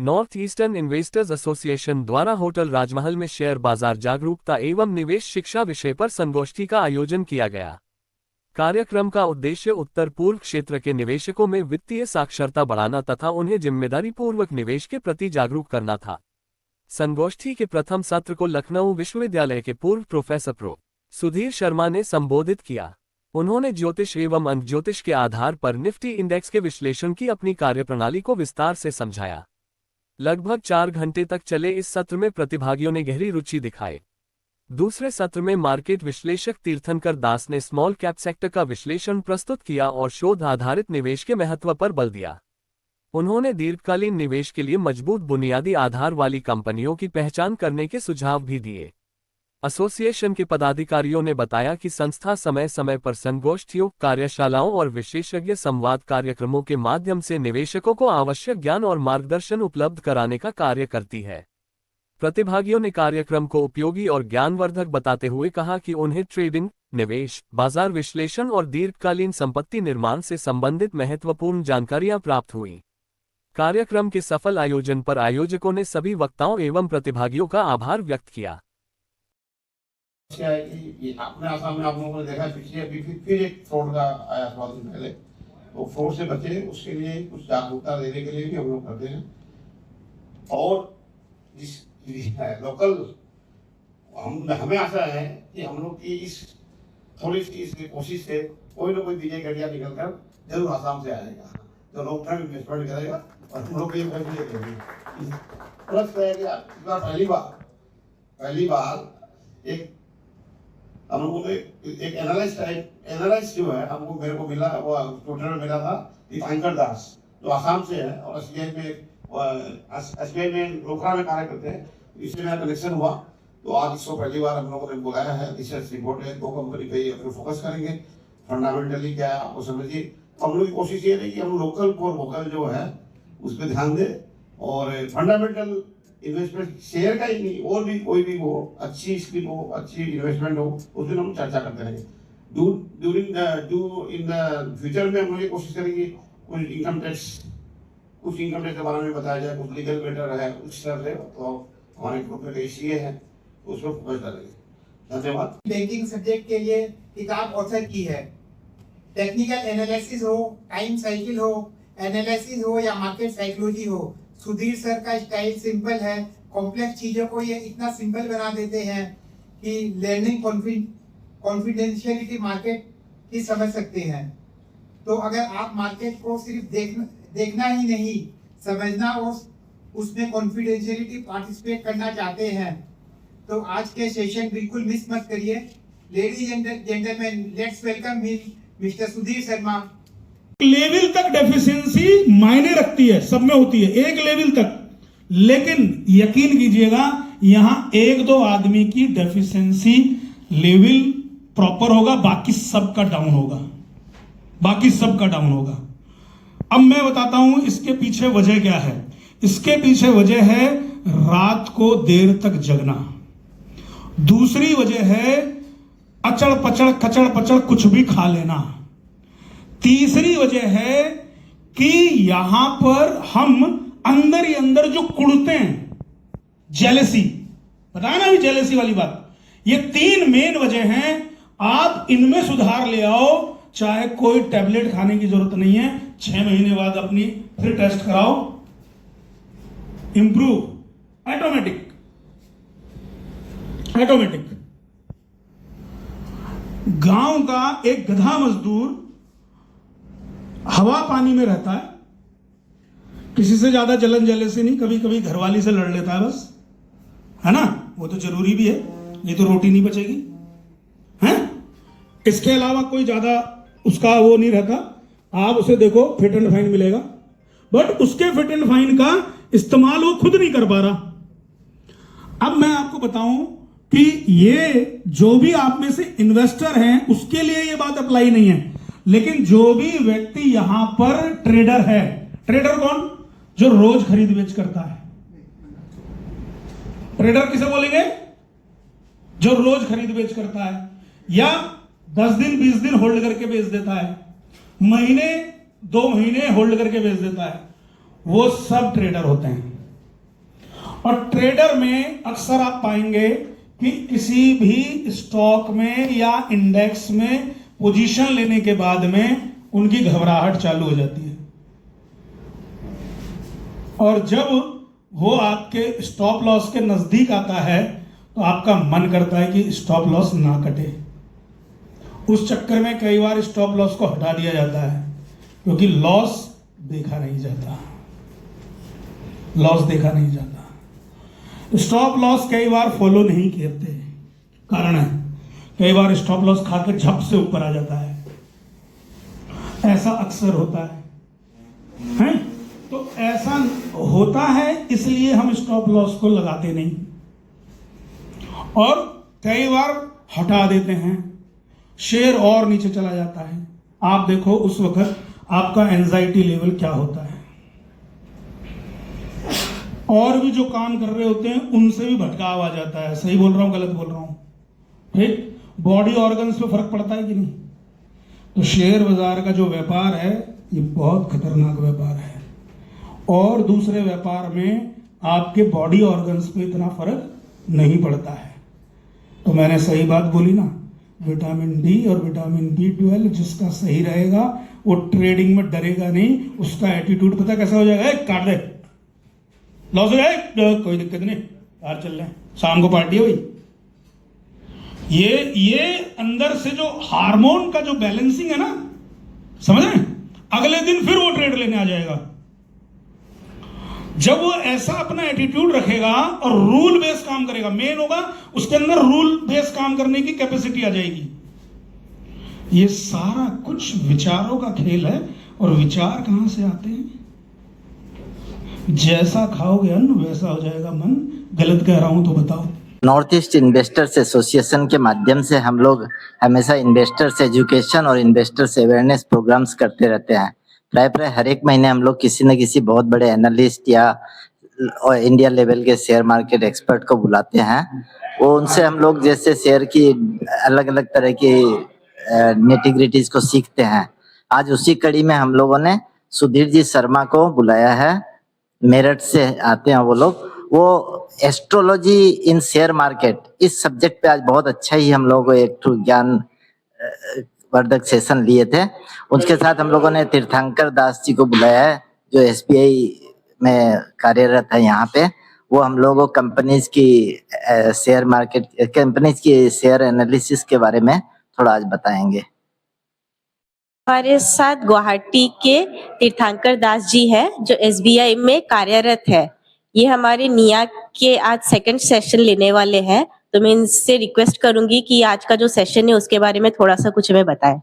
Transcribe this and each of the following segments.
North eastern investors association द्वारा hotel राजमहल में share बाजार जागरूकता एवं निवेश शिक्षा विषय पर संगोष्ठी का आयोजन किया गया। कार्यक्रम का उद्देश्य उत्तर पूर्व क्षेत्र के निवेशकों में वित्तीय साक्षरता बढ़ाना तथा उन्हें जिम्मेदारी पूर्वक निवेश के प्रति जागरूक करना था। संगोष्ठी के प्रथम सत्र को लखनऊ विश्वविद्यालय के पूर्व प्रोफेसर प्रो सुधीर शर्मा ने संबोधित किया। उन्होंने ज्योतिष एवं अंक ज्योतिष के आधार पर निफ्टी इंडेक्स के विश्लेषण की अपनी कार्यप्रणाली को विस्तार से समझाया। लगभग 4 घंटे तक चले इस सत्र में प्रतिभागियों ने गहरी रुचि दिखाई। दूसरे सत्र में मार्केट विश्लेषक तीर्थंकर दास ने स्मॉल कैप सेक्टर का विश्लेषण प्रस्तुत किया और शोध आधारित निवेश के महत्व पर बल दिया। उन्होंने दीर्घकालीन निवेश के लिए मजबूत बुनियादी आधार वाली कंपनियों की पहचान करने के सुझाव भी दिए। एसोसिएशन के पदाधिकारियों ने बताया कि संस्था समय समय पर संगोष्ठियों, कार्यशालाओं और विशेषज्ञ संवाद कार्यक्रमों के माध्यम से निवेशकों को आवश्यक ज्ञान और मार्गदर्शन उपलब्ध कराने का कार्य करती है। प्रतिभागियों ने कार्यक्रम को उपयोगी और ज्ञानवर्धक बताते हुए कहा कि उन्हें ट्रेडिंग, निवेश, बाजार विश्लेषण और दीर्घकालीन संपत्ति निर्माण से संबंधित महत्वपूर्ण जानकारियां प्राप्त हुई। कार्यक्रम के सफल आयोजन पर आयोजकों ने सभी वक्ताओं एवं प्रतिभागियों का आभार व्यक्त किया। क्या है कि अपने आसाम में आप लोगों ने देखा पिछले अभी फिर एक फ्रॉड का आया थोड़ा दिन पहले, तो फ्रॉड से बचे उसके लिए कुछ जागरूकता देने के लिए भी हम लोग करते हैं। और जिस लोकल हमें आशा है कि हम लोग की इस थोड़ी सी इस कोशिश से कोई ना कोई विजय गढ़िया निकल कर जरूर आसाम से आएगा, जो लॉन्ग टर्म इन्वेस्टमेंट करेगा और हम लोग प्लस पहली बार एक हम लोगों ने एक एनालिस्ट जो है हमको मेरे को मिला, वो ट्विटर में मिला था, तीर्थंकर दास जो आसाम से है और एसबीआई में लोखरा में कार्य करते हैं। इससे मेरा कनेक्शन हुआ, तो आज इसको पहली बार हम लोगों ने बुलाया है। रिसर्च रिपोर्ट है, 2 कंपनी पे अपने फोकस करेंगे, फंडामेंटली क्या है आपको समझिए। तो हम लोग की कोशिश ये है कि हम लोकल फॉर वोकल जो है उस पर ध्यान दें और फंडामेंटल इन्वेस्टमेंट शेयर का ही नहीं और भी कोई भी हो, अच्छी स्कीम हो, अच्छी इन्वेस्टमेंट हो, उस दिन हम चर्चा करते रहेंगे। इन द फ्यूचर में हम लोग ये कोशिश करेंगे कुछ इनकम टैक्स के बारे में बताया जाए, कुछ लीगल मैटर है उस तरह से, तो हमारे ग्रुप में कई सीए हैं उस पर फोकस करेंगे। धन्यवाद। बैंकिंग सब्जेक्ट के लिए किताब ऑथर की है। टेक्निकल एनालिसिस हो, टाइम साइकिल हो, एनालिसिस हो या मार्केट साइकोलॉजी हो, सुधीर सर का स्टाइल सिंपल है। कॉम्प्लेक्स चीजों को ये इतना सिंपल बना देते हैं कि लर्निंग कॉन्फिडेंशियलिटी मार्केट की समझ सकते हैं। तो अगर आप मार्केट को सिर्फ देखना ही नहीं, समझना और उसमें कॉन्फिडेंशियलिटी पार्टिसिपेट करना चाहते हैं, तो आज के सेशन बिल्कुल मिस मत करिए। Ladies and gentleman, let's welcome mister Sudhir Sharma. Level तक डेफिशिएंसी मायने रखती है, सब में होती है, एक लेवल तक, लेकिन यकीन कीजिएगा यहां 1-2 आदमी की डेफिशिएंसी लेवल प्रॉपर होगा, बाकी सबका डाउन होगा। अब मैं बताता हूं इसके पीछे वजह क्या है। इसके पीछे वजह है रात को देर तक जगना। दूसरी वजह है अचड़ पचड़ कचड़ पचड़ कुछ भी खा लेना। तीसरी वजह है कि यहां पर हम अंदर ही अंदर जो कुड़ते हैं, जेलेसी, बताया ना अभी जेलेसी वाली बात। ये 3 मेन वजह हैं। आप इनमें सुधार ले आओ, चाहे कोई टैबलेट खाने की जरूरत नहीं है। 6 महीने बाद अपनी फिर टेस्ट कराओ, इंप्रूव ऑटोमेटिक। गांव का एक गधा मजदूर हवा पानी में रहता है, किसी से ज्यादा जलन जेलेसी नहीं, कभी कभी घरवाली से लड़ लेता है बस, है ना, वो तो जरूरी भी है, नहीं तो रोटी नहीं बचेगी, है। इसके अलावा कोई ज्यादा उसका वो नहीं रहता। आप उसे देखो फिट एंड फाइन मिलेगा, बट उसके फिट एंड फाइन का इस्तेमाल वो खुद नहीं कर पा रहा। अब मैं आपको बताऊं कि ये जो भी आप में से इन्वेस्टर हैं उसके लिए ये बात अप्लाई नहीं है, लेकिन जो भी व्यक्ति यहां पर ट्रेडर है, ट्रेडर कौन? जो रोज खरीद बेच करता है। ट्रेडर किसे बोलेंगे? जो रोज खरीद बेच करता है या 10 दिन 20 दिन होल्ड करके बेच देता है, महीने 2 महीने होल्ड करके बेच देता है, वो सब ट्रेडर होते हैं। और ट्रेडर में अक्सर आप पाएंगे कि किसी भी स्टॉक में या इंडेक्स में पोजीशन लेने के बाद में उनकी घबराहट चालू हो जाती है, और जब वो आपके स्टॉप लॉस के नजदीक आता है तो आपका मन करता है कि स्टॉप लॉस ना कटे। उस चक्कर में कई बार स्टॉप लॉस को हटा दिया जाता है, क्योंकि लॉस देखा नहीं जाता, लॉस देखा नहीं जाता। स्टॉप लॉस कई बार फॉलो नहीं करते, कारण है कई बार स्टॉप लॉस खाकर झप से ऊपर आ जाता है, ऐसा अक्सर होता है? तो ऐसा होता है, इसलिए हम स्टॉप लॉस को लगाते नहीं और कई बार हटा देते हैं, शेयर और नीचे चला जाता है। आप देखो उस वक्त आपका एंजाइटी लेवल क्या होता है, और भी जो काम कर रहे होते हैं उनसे भी भटकाव आ जाता है। सही बोल रहा हूं, गलत बोल रहा हूं? ठीक, बॉडी ऑर्गन्स पे फर्क पड़ता है कि नहीं? तो शेयर बाजार का जो व्यापार है ये बहुत खतरनाक व्यापार है, और दूसरे व्यापार में आपके बॉडी ऑर्गन्स पे इतना फर्क नहीं पड़ता है। तो मैंने सही बात बोली ना, विटामिन डी और विटामिन B12 जिसका सही रहेगा वो ट्रेडिंग में डरेगा नहीं, उसका एटीट्यूड पता कैसा हो जाएगा, काट दे, लॉस हो जाए कोई दिक्कत नहीं, बाहर चल रहे हैं, शाम को पार्टी है भाई। ये अंदर से जो हार्मोन का जो बैलेंसिंग है ना, समझ रहे हैं, अगले दिन फिर वो ट्रेड लेने आ जाएगा। जब वो ऐसा अपना एटीट्यूड रखेगा और रूल बेस काम करेगा, मेन होगा उसके अंदर रूल बेस काम करने की कैपेसिटी आ जाएगी। ये सारा कुछ विचारों का खेल है, और विचार कहां से आते हैं? जैसा खाओगे अन्न वैसा हो जाएगा मन। गलत कह रहा हूं तो बताओ। नॉर्थ ईस्ट इन्वेस्टर्स एसोसिएशन के माध्यम से हम लोग हमेशा इन्वेस्टर्स एजुकेशन और इन्वेस्टर्स अवेयरनेस प्रोग्राम्स करते रहते हैं। प्राय हर एक महीने हम लोग किसी न किसी बहुत बड़े एनालिस्ट या इंडिया लेवल के शेयर मार्केट एक्सपर्ट को बुलाते हैं। वो उनसे हम लोग जैसे शेयर की अलग अलग तरह की नेटिग्रिटीज को सीखते हैं। आज उसी कड़ी में हम लोगों ने सुधीर जी शर्मा को बुलाया है, मेरठ से आते हैं वो लोग। वो एस्ट्रोलॉजी इन शेयर मार्केट इस सब्जेक्ट पे आज बहुत अच्छा ही हम लोगों को एक ज्ञान वर्धक सेशन लिए थे। उसके साथ हम लोगों ने तीर्थंकर दास जी को बुलाया है, जो SBI में कार्यरत है यहाँ पे। वो हम लोगों को कंपनीज की शेयर मार्केट, कंपनीज की शेयर एनालिसिस के बारे में थोड़ा आज बताएंगे। हमारे साथ गुवाहाटी के तीर्थंकर दास जी है, जो SBI में कार्यरत है। ये हमारे निया के आज सेकंड सेशन लेने वाले हैं, तो मैं इनसे रिक्वेस्ट करूंगी कि आज का जो सेशन है उसके बारे में थोड़ा सा कुछ हमें बताएं।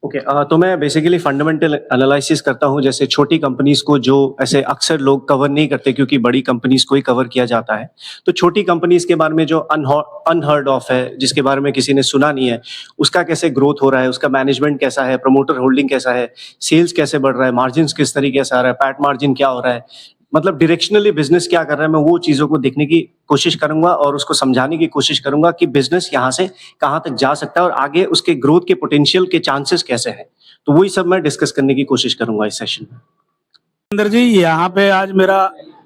ओके, तो मैं बेसिकली फंडामेंटल एनालिसिस करता हूं, जैसे छोटी कंपनीज को जो ऐसे अक्सर लोग कवर नहीं करते क्योंकि बड़ी कंपनीज को ही कवर किया जाता है। तो छोटी कंपनीज के बारे में जो अनहर्ड ऑफ है, जिसके बारे में किसी ने सुना नहीं है, उसका कैसे ग्रोथ हो रहा है, उसका मैनेजमेंट कैसा है, प्रमोटर होल्डिंग कैसा है, सेल्स कैसे बढ़ रहा है, मार्जिन किस तरीके से आ रहा है, पैट मार्जिन क्या हो रहा है, मतलब डायरेक्शनली बिजनेस क्या कर रहा है, मैं वो चीजों को देखने की कोशिश करूंगा और उसको समझाने की कोशिश करूंगा कि बिजनेस यहाँ से कहाँ तक जा सकता है और आगे उसके ग्रोथ के पोटेंशियल के चांसेस कैसे हैं। तो वही सब मैं डिस्कस करने की कोशिश करूंगा इस सेशन में। सुरेंद्र जी, यहाँ पे आज मेरा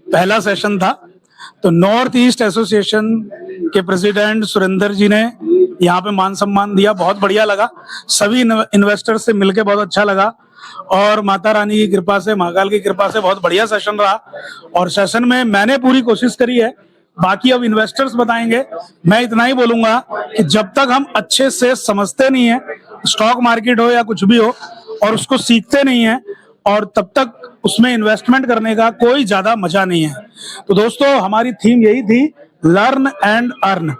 पहला सेशन था, तो नॉर्थ ईस्ट एसोसिएशन के प्रेसिडेंट सुरेंद्र जी ने यहाँ पे मान सम्मान दिया, बहुत बढ़िया लगा। सभी इन्वेस्टर से मिलके बहुत अच्छा लगा, और माता रानी की कृपा से, महाकाल की कृपा से बहुत बढ़िया सेशन रहा। और सेशन में मैंने पूरी कोशिश करी है, बाकी अब इन्वेस्टर्स बताएंगे। मैं इतना ही बोलूंगा कि जब तक हम अच्छे से समझते नहीं है स्टॉक मार्केट हो या कुछ भी हो, और उसको सीखते नहीं है, और तब तक उसमें इन्वेस्टमेंट करने का कोई ज्यादा मजा नहीं है। तो दोस्तों, हमारी थीम यही थी, लर्न एंड अर्न।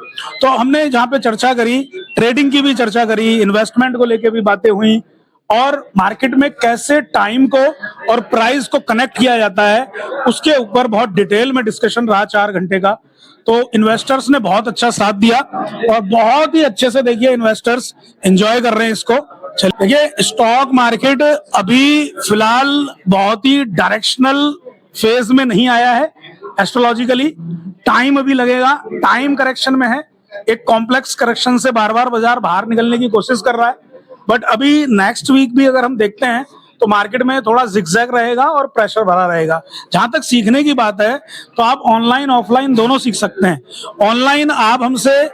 तो हमने जहाँ पे चर्चा करी, ट्रेडिंग की भी चर्चा करी, इन्वेस्टमेंट को लेके भी बातें हुई, और मार्केट में कैसे टाइम को और प्राइस को कनेक्ट किया जाता है उसके ऊपर बहुत डिटेल में डिस्कशन रहा 4 घंटे का। तो इन्वेस्टर्स ने बहुत अच्छा साथ दिया, और बहुत ही अच्छे से देखिए इन्वेस्टर्स एंजॉय कर रहे हैं इसको। देखिए, स्टॉक मार्केट अभी फिलहाल बहुत ही डायरेक्शनल फेज में नहीं आया है। एस्ट्रोलॉजिकली टाइम अभी लगेगा, टाइम करेक्शन में है, एक कॉम्प्लेक्स करेक्शन से बार बार बाजार बाहर निकलने की कोशिश कर रहा है। बट अभी नेक्स्ट वीक भी अगर हम देखते हैं तो मार्केट में थोड़ा जिगजैग रहेगा और प्रेशर भरा रहेगा। जहां तक सीखने की बात है तो आप ऑनलाइन ऑफलाइन दोनों सीख सकते हैं। ऑनलाइन आप हमसे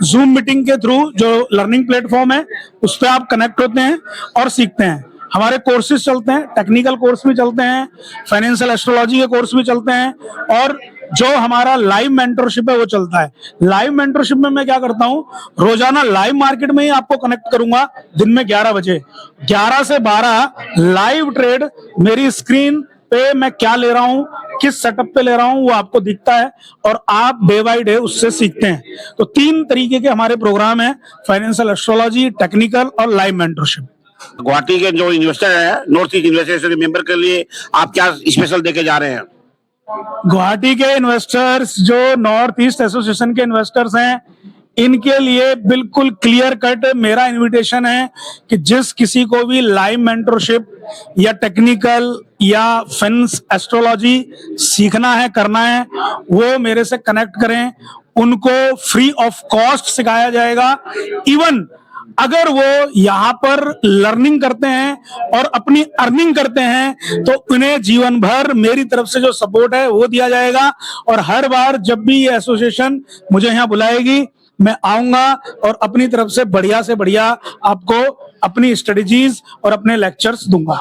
जूम मीटिंग के थ्रू, जो लर्निंग प्लेटफॉर्म है, उस पर आप कनेक्ट होते हैं और सीखते हैं। हमारे कोर्सेज चलते हैं, टेक्निकल कोर्स भी चलते हैं, फाइनेंशियल एस्ट्रोलॉजी के कोर्स भी चलते हैं, और जो हमारा लाइव मेंटरशिप है वो चलता है। लाइव मेंटरशिप में मैं क्या करता हूँ, रोजाना लाइव मार्केट में ही आपको कनेक्ट करूंगा दिन में 11 बजे, 11 से 12 लाइव ट्रेड मेरी स्क्रीन पे मैं क्या ले रहा हूँ, किस सेटअप पे ले रहा हूँ, वो आपको दिखता है और आप डे बाय डे उससे सीखते हैं। तो 3 तरीके के हमारे प्रोग्राम है, फाइनेंशियल एस्ट्रोलॉजी, टेक्निकल और लाइव मेंटरशिप। गुवाहाटी के जो इन्वेस्टर है, नॉर्थ ईस्ट इन्वेस्टर मेंबर के लिए आप क्या स्पेशल देके जा रहे हैं? गुवाहाटी के इन्वेस्टर्स, जो नॉर्थ ईस्ट एसोसिएशन के इन्वेस्टर्स हैं, इनके लिए बिल्कुल क्लियर कट मेरा इनविटेशन है कि जिस किसी को भी लाइव मेंटरशिप या टेक्निकल या फाइनेंस एस्ट्रोलॉजी सीखना है, करना है, वो मेरे से कनेक्ट करें। उनको फ्री ऑफ कॉस्ट सिखाया जाएगा। इवन अगर वो यहाँ पर लर्निंग करते हैं और अपनी अर्निंग करते हैं तो उन्हें जीवन भर मेरी तरफ से जो सपोर्ट है वो दिया जाएगा। और हर बार जब भी ये एसोसिएशन मुझे यहाँ बुलाएगी, मैं आऊंगा और अपनी तरफ से बढ़िया आपको अपनी स्ट्रेटजीज और अपने लेक्चर्स दूंगा।